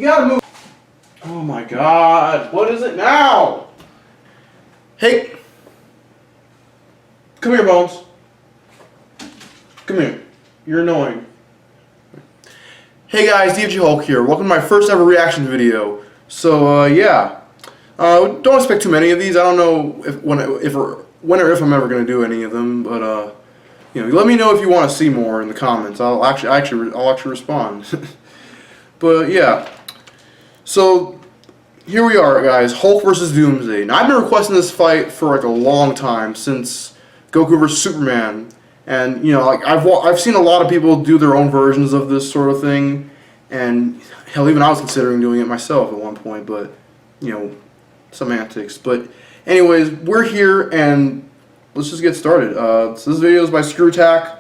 gotta move. Oh my god, what is it now? Hey! Come here, Bones. Come here. You're annoying. Hey guys, DFG Hulk here. Welcome to my first ever reaction video. So, yeah. Don't expect too many of these. I don't know when or if I'm ever going to do any of them, but, you know, let me know if you want to see more in the comments. I'll actually respond. But, yeah. So, here we are, guys. Hulk versus Doomsday. Now, I've been requesting this fight for, like, a long time, since Goku vs. Superman. And, you know, like, I've seen a lot of people do their own versions of this sort of thing. And, hell, even I was considering doing it myself at one point, but, you know, semantics. But, anyways, we're here, and let's just get started. So this video is by ScrewTack.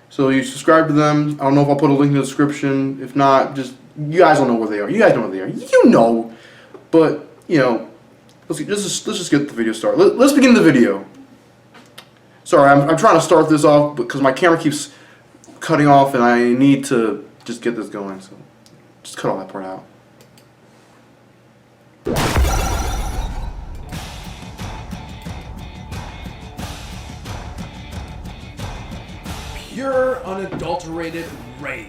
So you subscribe to them. I don't know if I'll put a link in the description. If not, just, you guys don't know where they are. You guys know where they are. You know. But, you know, let's just get the video started. Let's begin the video. Sorry, I'm trying to start this off because my camera keeps cutting off and I need to just get this going. So just cut all that part out. Pure, unadulterated rage.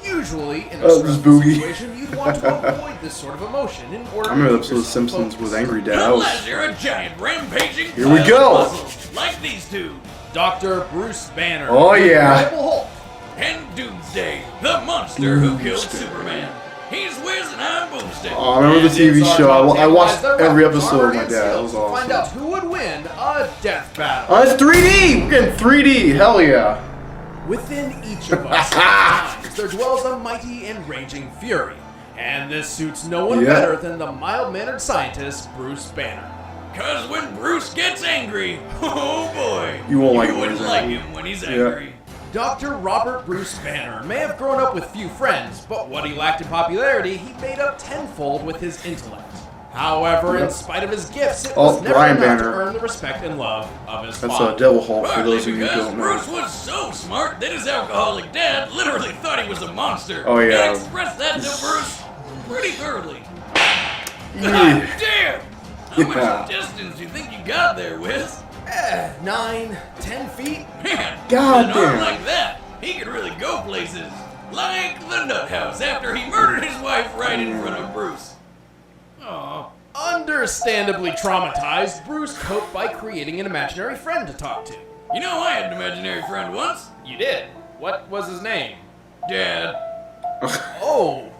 Usually, in a stressful situation, you'd want to avoid this sort of emotion in order to I remember the episode of Simpsons with Angry Dad. Unless you're a giant rampaging Here we go! Like these two. Dr. Bruce Banner. Oh yeah. Hulk. And Doomsday, the monster who killed Superman. He's Wiz and I'm Doomsday. Oh, I remember the TV show. I watched every episode with my dad. It was awesome. Find out who would win a death battle. Oh, it's 3D! We're getting 3D! Hell yeah. Within each of us, at times, there dwells a mighty and raging fury. And this suits no one better than the mild-mannered scientist, Bruce Banner. Cause when Bruce gets angry, oh boy, you won't like him when he's angry. Dr. Robert Bruce Banner may have grown up with few friends, but what he lacked in popularity, he made up tenfold with his intellect. However, in spite of his gifts, it was never enough to earn the respect and love of his father. That's Devil Hulk for those of you who don't know. Bruce was so smart that his alcoholic dad literally thought he was a monster. Oh yeah. He expressed that to Bruce pretty thoroughly. God damn! How much distance do you think you got there, Wiz? 9, 10 feet. Man, God with an arm like that, he could really go places. Like the nut house after he murdered his wife right in front of Bruce. Aww. Understandably traumatized, Bruce coped by creating an imaginary friend to talk to. You know, I had an imaginary friend once. You did? What was his name? Dad. Oh.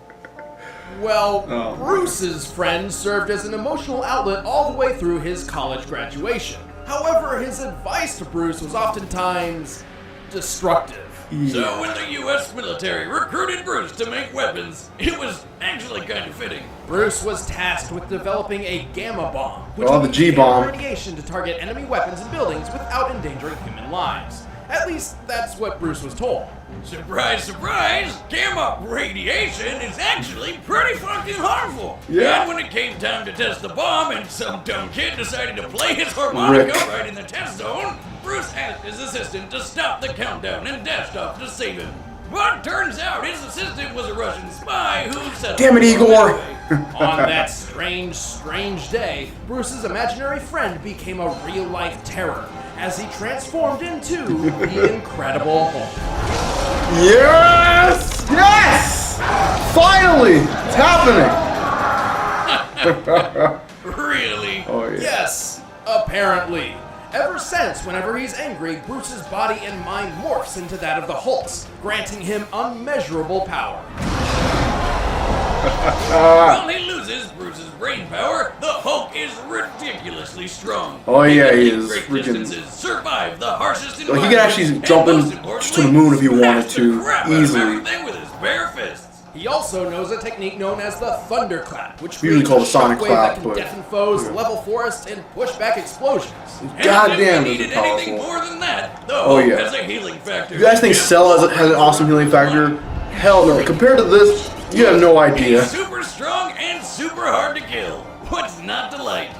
Well, Bruce's friend served as an emotional outlet all the way through his college graduation. However, his advice to Bruce was oftentimes destructive. So when the U.S. military recruited Bruce to make weapons, it was actually kind of fitting. Bruce was tasked with developing a gamma bomb, which the would G-bomb. radiation to target enemy weapons and buildings without endangering human lives. At least, that's what Bruce was told. Surprise, surprise! Gamma radiation is actually pretty fucking harmful. Yeah. And when it came time to test the bomb and some dumb kid decided to play his harmonica right in the test zone, Bruce asked his assistant to stop the countdown and dashed off to save him. But turns out his assistant was a Russian spy who set up. Damn it, Igor! On that strange day, Bruce's imaginary friend became a real-life terror as he transformed into the Incredible Hulk. Yes! Yes! Finally! It's happening! Really? Oh yeah. Yes, apparently. Ever since, whenever he's angry, Bruce's body and mind morphs into that of the Hulk's, granting him unmeasurable power. While he loses Bruce's brain power, the Hulk is ridiculously strong. Oh yeah, he is great distances, survive the harshest he could actually jump to the moon if he wanted to, easily. With his bare fists. He also knows a technique known as the thunderclap, which usually called a sonic shockwave clap, that can deafen foes, level forests, and push back explosions. Goddamn, is it anything powerful. more than that, the Hulk has a healing factor. You guys think Cell has an awesome healing factor? Hell no. Compared to this, you have no idea. He's super strong and super hard to kill. What's not to like?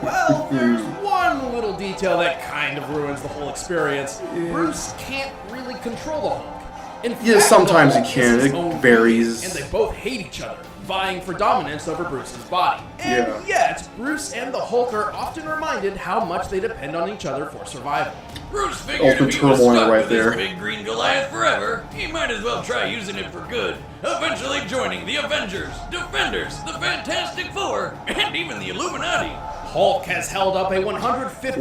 Well, there's one little detail that kind of ruins the whole experience. Bruce can't really control the Hulk. In fact, Yeah, sometimes the you Hulk can. is his It own varies. being, and they both hate each other, vying for dominance over Bruce's body. And Yeah. yet, Bruce and the Hulk are often reminded how much they depend on each other for survival. Bruce figured Ultimate if he was turmoil stuck right with this there. big green Goliath forever, he might as well try using it for good, eventually joining the Avengers, Defenders, the Fantastic Four, and even the Illuminati. Hulk has held up a 150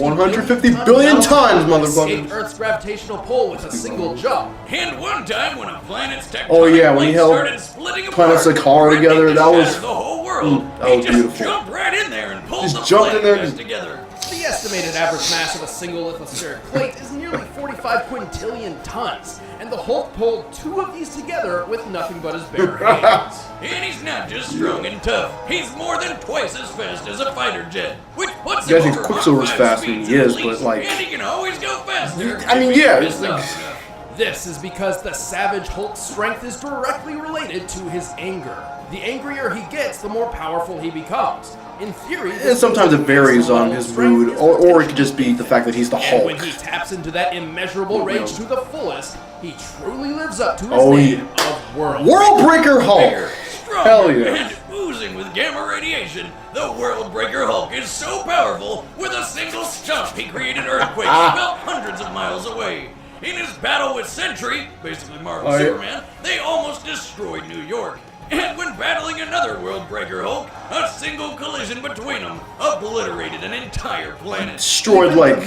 billion tons, mountain, escaped motherfucker. Earth's gravitational pull with a single jump. And one time when a planet's tectonic Oh, yeah, when he plates held started splitting planets apart, like Hara threatening together, to that was- shatter the whole world. that He was just beautiful. jumped right in there and pulled Just the jumped in planet there back and- together. The estimated average mass of a single lithospheric plate is nearly 45 quintillion tons, and the Hulk pulled two of these together with nothing but his bare hands. And he's not just strong and tough, he's more than twice as fast as a fighter jet, which puts Yeah, I him think over Quicksilver's Mach 5 faster than speeds he at is, but, least, like- and he can always go faster. I mean, if he yeah, gets it's like- tough enough. This is because the Savage Hulk's strength is directly related to his anger. The angrier he gets, the more powerful he becomes. In theory, And sometimes it varies on his mood, or it could just be the fact that he's the And Hulk. when he taps into that immeasurable rage to the fullest, he truly lives up to his Oh, name of World. World Breaker Hulk! Bigger, stronger, Hell yeah. and oozing with gamma radiation, the World Breaker Hulk is so powerful, with a single stomp he created earthquakes felt hundreds of miles away. In his battle with Sentry, basically Marvel Oh, yeah. Superman, they almost destroyed New York. And when battling another World Breaker Hulk, a single collision between them obliterated an entire planet. Destroyed, like,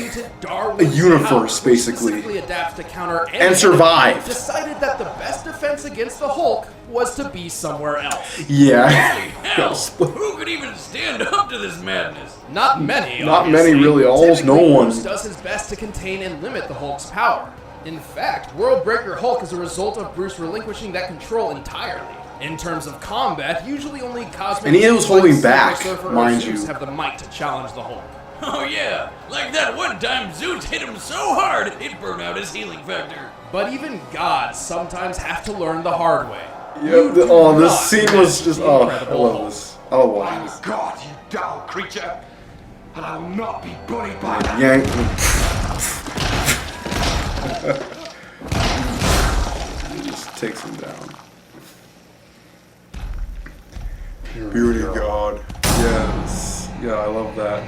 a universe, basically. Adapts to counter And survived. Decided that the best defense against the Hulk was to be somewhere else. Yeah. Holy hell! Who could even stand up to this madness? Not many. Not many, obviously. really. Almost no Typically, one. Bruce does his best to contain and limit the Hulk's power. In fact, World Breaker Hulk is a result of Bruce relinquishing that control entirely. In terms of combat, usually only cosmic. And he was beings like holding Silver back, Surfer or mind Zeus you. have the might to challenge the Hulk. Oh yeah, like that one time Zeus hit him so hard it burned out his healing factor. But even gods sometimes have to learn the hard way. Yep. You do Oh, this not scene was just. the Oh, I Incredible love Hulk. this. I love I'm watching this. God, you dull creature, and I will not be bullied by that. Yank. Just takes him down. Beauty God. Yes. Yeah, I love that.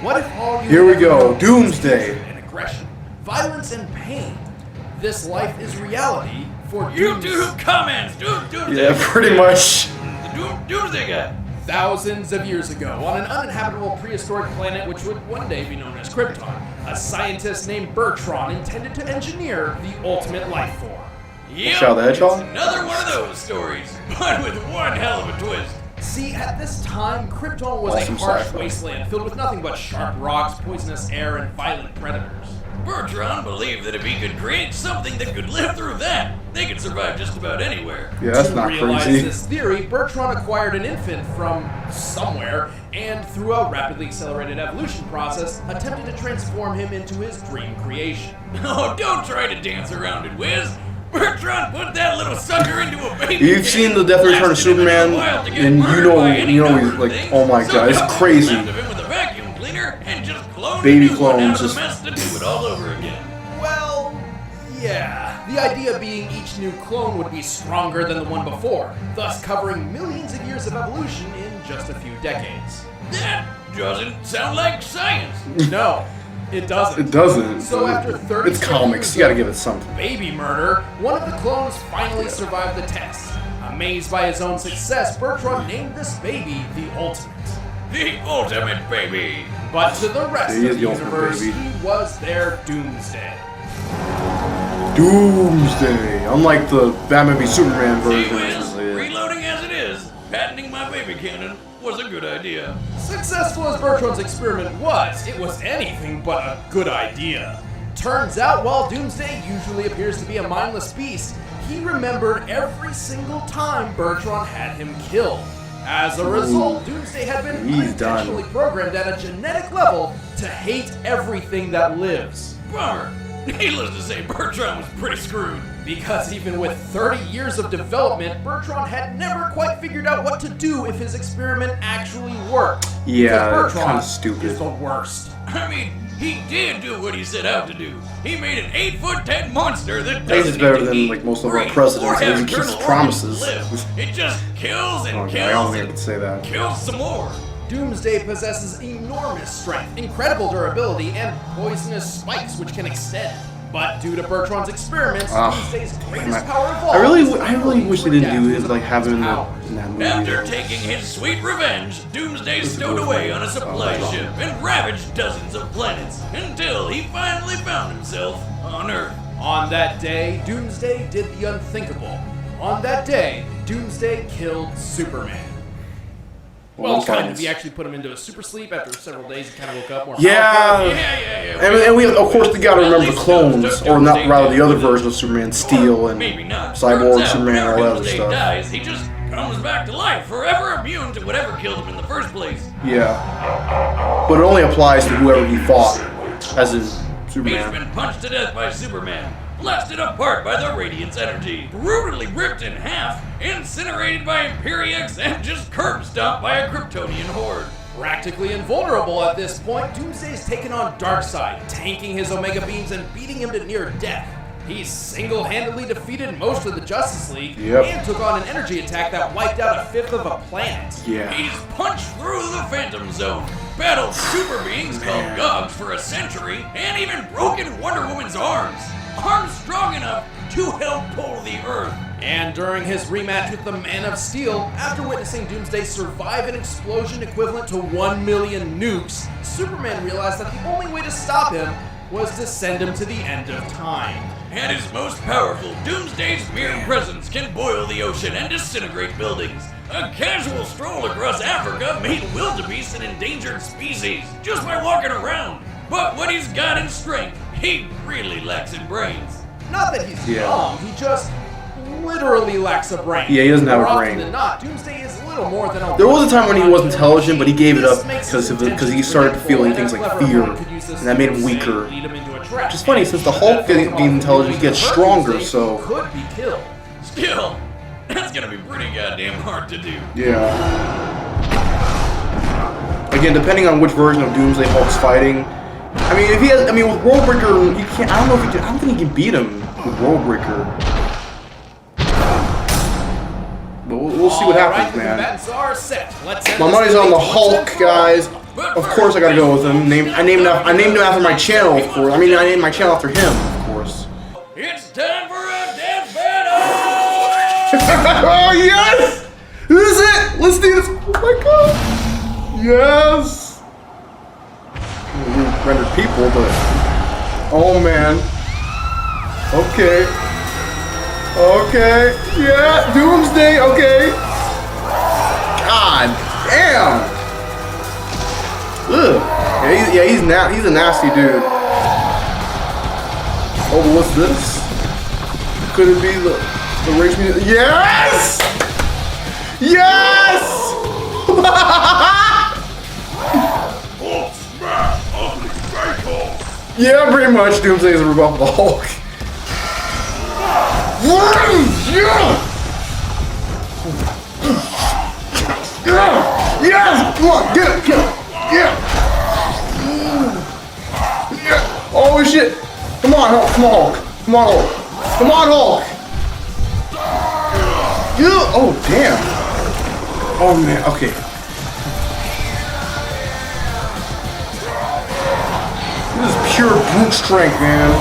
What if all you Here we ever go, know is Doomsday. hatred and aggression, violence and pain? This life is reality for YouTube comments, Doomsday. Yeah, pretty much. The Doomsday guy. Thousands of years ago, on an uninhabitable prehistoric planet which would one day be known as Krypton, a scientist named Bertrand intended to engineer the ultimate life form. Yep, Shadow the Hedgehog? it's another one of those stories, but with one hell of a twist. See, at this time, Krypton was Awesome a harsh sci-fi. wasteland filled with nothing but sharp rocks, poisonous air, and violent predators. Bertrand believed that if he could create something that could live through that, they could survive just about anywhere. Yeah, that's To not realize crazy. this theory, Bertrand acquired an infant from somewhere, and through a rapidly accelerated evolution process, attempted to transform him into his dream creation. Oh, don't try to dance around it, Wiz. Bertrand put that little sucker into a baby. You've seen the Death Return of Superman, and you know he's like, oh my god, it's crazy. Baby clones just- mess to do it all over again. Well, yeah. The idea being each new clone would be stronger than the one before, thus covering millions of years of evolution in just a few decades. That doesn't sound like science. No, it doesn't. It doesn't. So after 30 It's comics. You gotta give it something. baby murder, one of the clones finally survived the test. Amazed by his own success, Bertrand named this baby the Ultimate. The ultimate baby. But to the rest He of is the the ultimate universe, baby. he was their Doomsday. Doomsday. Unlike the Batman v Superman Gee version. which whiz, is, reloading as it is, patenting my baby cannon was a good idea. Successful as Bertrand's experiment was, it was anything but a good idea. Turns out, while Doomsday usually appears to be a mindless beast, he remembered every single time Bertrand had him killed. As a result, Doomsday had been He's done. unintentionally programmed at a genetic level to hate everything that lives. Bummer. Needless to say, Bertrand was pretty screwed. Because even with 30 years of development, Bertrand had never quite figured out what to do if his experiment actually worked. Yeah, Because it's kinda Bertrand stupid. is the worst. I mean, He did do what he set out to do. He made an 8'10" monster that I think doesn't it's better need to than eat, like most of our breathe, presidents. or He have keeps his internal promises. organs to live. It just kills and Okay, I kills don't think I and could say that. kills some more. Doomsday possesses enormous strength, incredible durability, and poisonous spikes which can extend. But due to Bertrand's experiments, Doomsday's greatest power evolves. I really wish they didn't do it, like have him in that movie. After taking his sweet revenge, Doomsday stowed away on a supply ship and ravaged dozens of planets until he finally found himself on Earth. On that day, Doomsday did the unthinkable. On that day, Doomsday killed Superman. Well, kind of. He actually put him into a super sleep. After several days, he kind of woke up more Yeah. Yeah. And we, of course, we gotta remember the clones, or not, rather the other version of Superman, Steel and Cyborg Superman, all that other stuff. Dies, he just comes back to life, forever immune to whatever killed him in the first place. Yeah. But it only applies to whoever he fought, as in He's Superman. been punched to death by Superman, blasted apart by the Radiant's energy, brutally ripped in half, incinerated by Imperiex, and just curb stomped by a Kryptonian horde. Practically invulnerable at this point, Doomsday's taken on Darkseid, tanking his Omega beams and beating him to near death. He single-handedly defeated most of the Justice League and took on an energy attack that wiped out a fifth of a planet. Yeah. He's punched through the Phantom Zone, battled super beings called Gogs for a century, and even broken Wonder Woman's arms. Arms strong enough to help pull the Earth. And during his rematch with the Man of Steel, after witnessing Doomsday survive an explosion equivalent to 1 million nukes, Superman realized that the only way to stop him was to send him to the end of time. At his most powerful, Doomsday's mere presence can boil the ocean and disintegrate buildings. A casual stroll across Africa made wildebeest an endangered species just by walking around. But what he's got in strength, he really lacks in brains. Not that he's dumb, he just literally lacks a brain. Yeah, he doesn't have a More brain. often than not, Doomsday is little more than a... There was a time when he was intelligent, but he gave it up because he started feeling things like fear, and that made him weaker. Which is funny, since the Hulk gains intelligence, he gets stronger, so... Could be killed. Still, that's gonna be pretty goddamn hard to do. Yeah. Again, depending on which version of Doomsday Hulk's fighting, I mean, if he has, with Worldbreaker, you can't. I don't know if he can. I don't think he can beat him with Worldbreaker. But we'll see what happens, man. My money's on the Hulk, guys. Of course, I gotta go with him. I named him after my channel, of course. I named my channel after him, of course. It's time for a death battle! Oh yes! This is it! Let's do this! Oh my god! Yes! Rendered people, but oh man. Okay. Okay. Yeah, Doomsday, okay. God damn. Ugh. Yeah, he's a nasty dude. Oh, but what's this? Could it be the race music? Yes! Yes! Yeah, pretty much. Doomsday is a rebuff of the Hulk. Yes! Come on, get it! Yeah! Oh shit! Come on, Hulk! Come on, Hulk! Come on, Hulk! Come on, Hulk! Yeah! Oh damn! Oh man, okay. This is pure brute strength, man.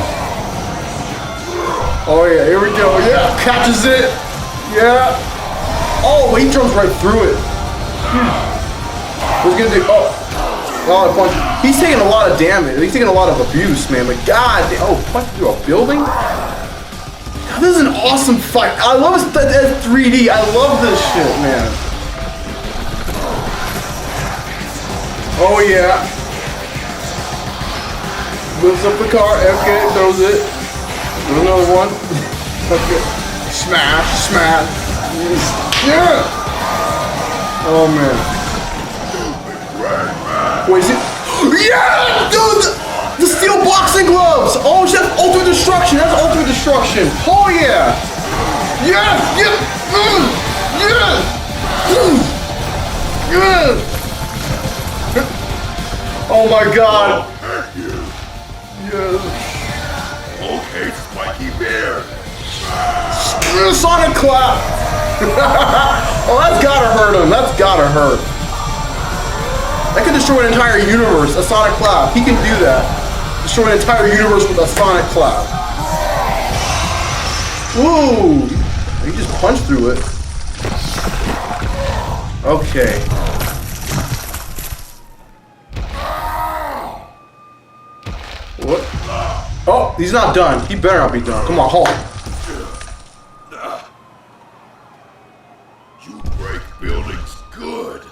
Oh yeah, here we go. Yeah, catches it. Yeah. Oh, but he jumps right through it. What's he gonna do? Oh, punch. He's taking a lot of damage. He's taking a lot of abuse, man. But god, oh, punch through a building. God, this is an awesome fight. I love this 3D. I love this shit, man. Oh yeah. Lifts up the car, okay, throws it. There's another one. Okay. Smash, smash. Yeah! Oh man. Wait, is it? Yeah! Dude! The steel boxing gloves! Oh, that's ultimate destruction! That's ultimate destruction! Oh yeah! Yeah! Yeah! Yeah! Yeah! Oh my god! Sonic clap! Oh, that's gotta hurt him. That's gotta hurt. That could destroy an entire universe, a Sonic clap. He can do that. Destroy an entire universe with a Sonic clap. Woo! He just punched through it. Okay. What? Oh, he's not done. He better not be done. Come on, Hulk. You break buildings good,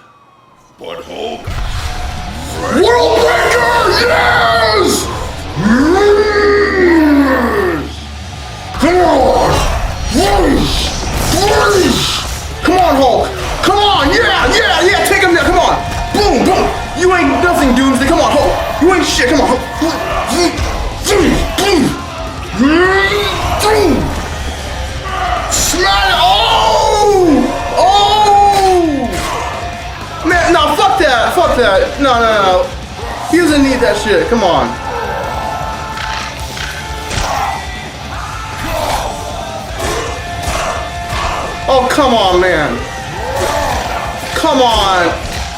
but Hulk. World Breaker! Yes! Yes! Come on! Freeze! Freeze! Come on, Hulk! Come on! Yeah! Take him down! Come on! Boom! Boom! You ain't nothing, Doomsday! Come on, Hulk! You ain't shit! Come on, Hulk! Smash it! Oh! Man, no, fuck that! Fuck that! No. He doesn't need that shit. Come on. Oh, come on, man. Come on.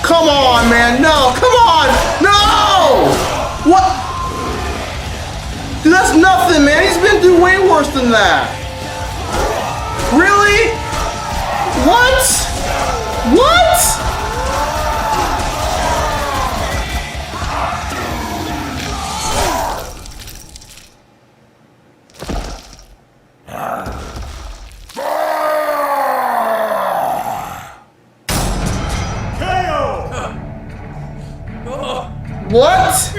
Come on, man. No, come on. No! What? Dude, that's nothing, man. He's been through way worse than that. Really? What? What? What?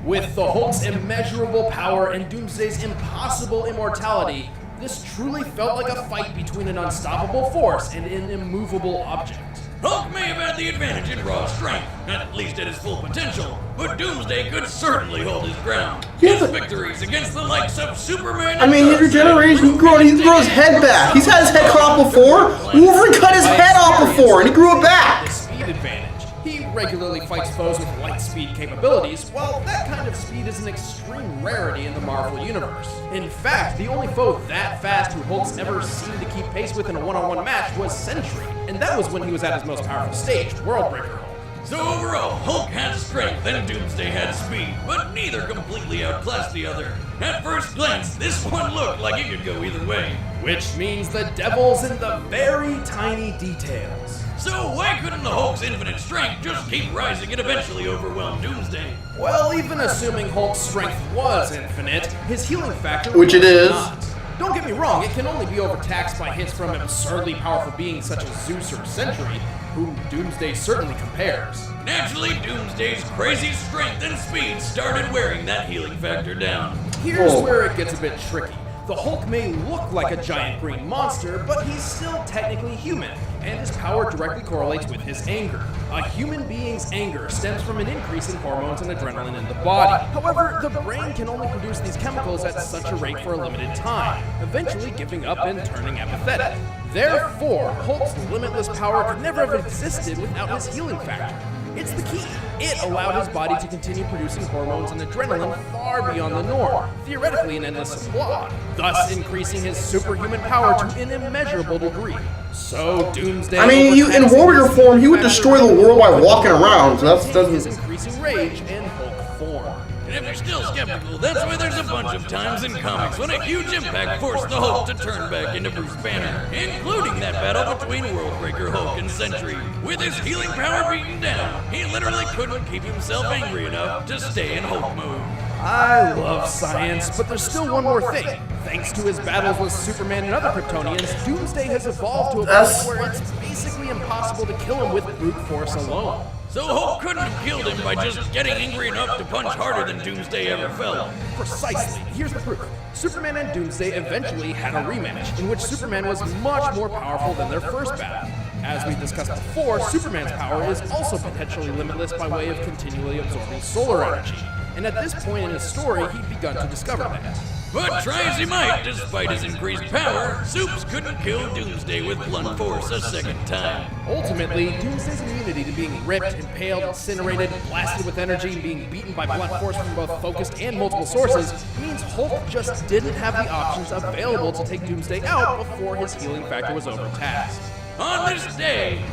With the Hulk's immeasurable power and Doomsday's impossible immortality, this truly felt like a fight between an unstoppable force and an immovable object. Hulk may have had the advantage in raw strength, at least at his full potential, but Doomsday could certainly hold his ground. Yeah, His victories against the likes of Superman I and mean, his Doomsday regeneration, he grew his head back. He's had his head cut off before. Wolverine cut his head off before, and he grew it back. The speed advantage. He regularly fights foes with light speed capabilities, while that kind of speed is an extreme rarity in the Marvel Universe. In fact, the only foe that fast who Hulk's ever seemed to keep pace with in a one-on-one match was Sentry, and that was when he was at his most powerful stage, World Breaker Hulk. So overall, Hulk had strength and Doomsday had speed, but neither completely outclassed the other. At first glance, this one looked like it could go either way. Which means the devil's in the very tiny details. So why couldn't the Hulk's infinite strength just keep rising and eventually overwhelm Doomsday? Well, even assuming Hulk's strength was infinite, his healing factor Which it was is. not. Don't get me wrong, it can only be overtaxed by hits from absurdly powerful beings such as Zeus or Sentry, whom Doomsday certainly compares. Naturally, Doomsday's crazy strength and speed started wearing that healing factor down. Here's Whoa. where it gets a bit tricky. The Hulk may look like a giant green monster, but he's still technically human, and his power directly correlates with his anger. A human being's anger stems from an increase in hormones and adrenaline in the body. However, the brain can only produce these chemicals at such a rate for a limited time, eventually giving up and turning apathetic. Therefore, Hulk's limitless power could never have existed without his healing factor. It's the key. It allowed his body to continue producing hormones and adrenaline far beyond the norm, theoretically an endless supply, thus increasing his superhuman power to an immeasurable degree. So Doomsday. I mean, in warrior form, he would destroy the world by walking around. So that his doesn't. increasing rage in Hulk form. And if you're still skeptical, that's why there's a bunch of times in comics when a huge impact forced the Hulk to turn back into Bruce Banner, including that battle between Worldbreaker Hulk and Sentry. With his healing power beaten down, he literally couldn't keep himself angry enough to stay in Hulk mode. I love science, but there's still one more thing. Thanks to his battles with Superman and other Kryptonians, Doomsday has evolved to a point where it's basically impossible to kill him with brute force alone. So Hulk couldn't have killed him by just getting angry enough to punch harder than Doomsday ever felt. Precisely. Here's the proof. Superman and Doomsday eventually had a rematch, in which Superman was much more powerful than their first battle. As we discussed before, Superman's power is also potentially limitless by way of continually absorbing solar energy. And at this point in his story, he'd begun to discover that. But try as he might, despite his increased power, Soups couldn't kill Doomsday with blunt force a second time. Ultimately, Doomsday's immunity to being ripped, impaled, incinerated, blasted with energy, and being beaten by blunt force from both focused and multiple sources means Hulk just didn't have the options available to take Doomsday out before his healing factor was overtaxed. On this day,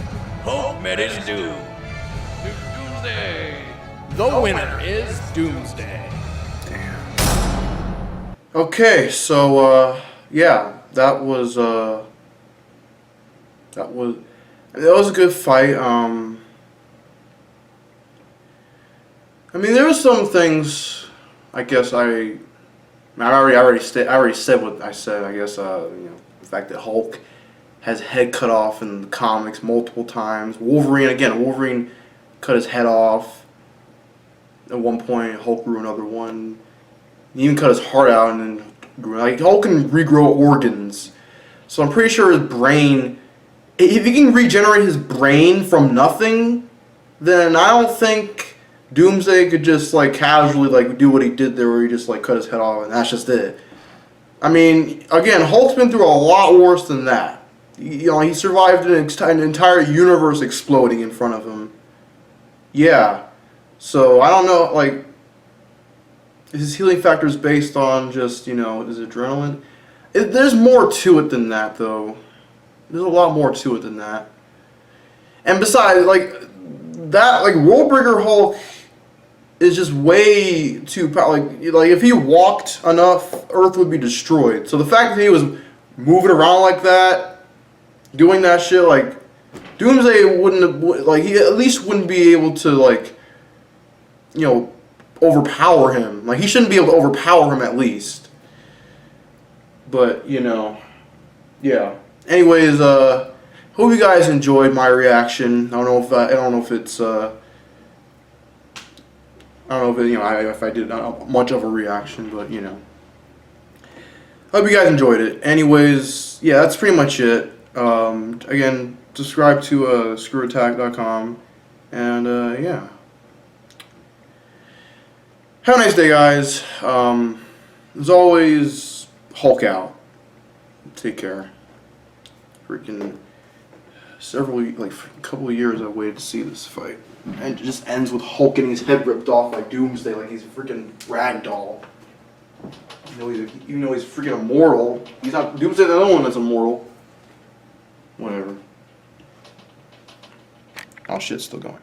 Hulk met his doom. Doomsday. The winner is Doomsday. Okay, so yeah, that was a good fight. I mean, there were some things. I guess I already said what I said. I guess you know, the fact that Hulk has head cut off in the comics multiple times. Wolverine cut his head off. At one point, Hulk grew another one. He even cut his heart out, and then like Hulk can regrow organs. So I'm pretty sure his brain, if he can regenerate his brain from nothing, then I don't think Doomsday could just like casually like do what he did there, where he just like cut his head off and that's just it. I mean, again, Hulk's been through a lot worse than that. You know, he survived an entire universe exploding in front of him. Yeah. So I don't know, like, his healing factor is based on just, you know, his adrenaline. There's more to it than that, though. There's a lot more to it than that. And besides, like, that, like, Worldbreaker Hulk is just way too powerful. Like, if he walked enough, Earth would be destroyed. So the fact that he was moving around like that, doing that shit, like, Doomsday wouldn't have, like, he at least wouldn't be able to, like, you know, overpower him. Like, he shouldn't be able to overpower him at least. But, you know, yeah. Anyways, hope you guys enjoyed my reaction. I don't know if you know, if I did much of a reaction, but you know. Hope you guys enjoyed it. Anyways, yeah, that's pretty much it. Again, subscribe to screwattack.com, and yeah. Have a nice day, guys. As always, Hulk out. Take care. Freaking a couple of years I waited to see this fight. And it just ends with Hulk getting his head ripped off by Doomsday like he's a freaking ragdoll. Even though he's freaking immortal. He's not Doomsday the only one that's immortal. Whatever. Oh shit's still going.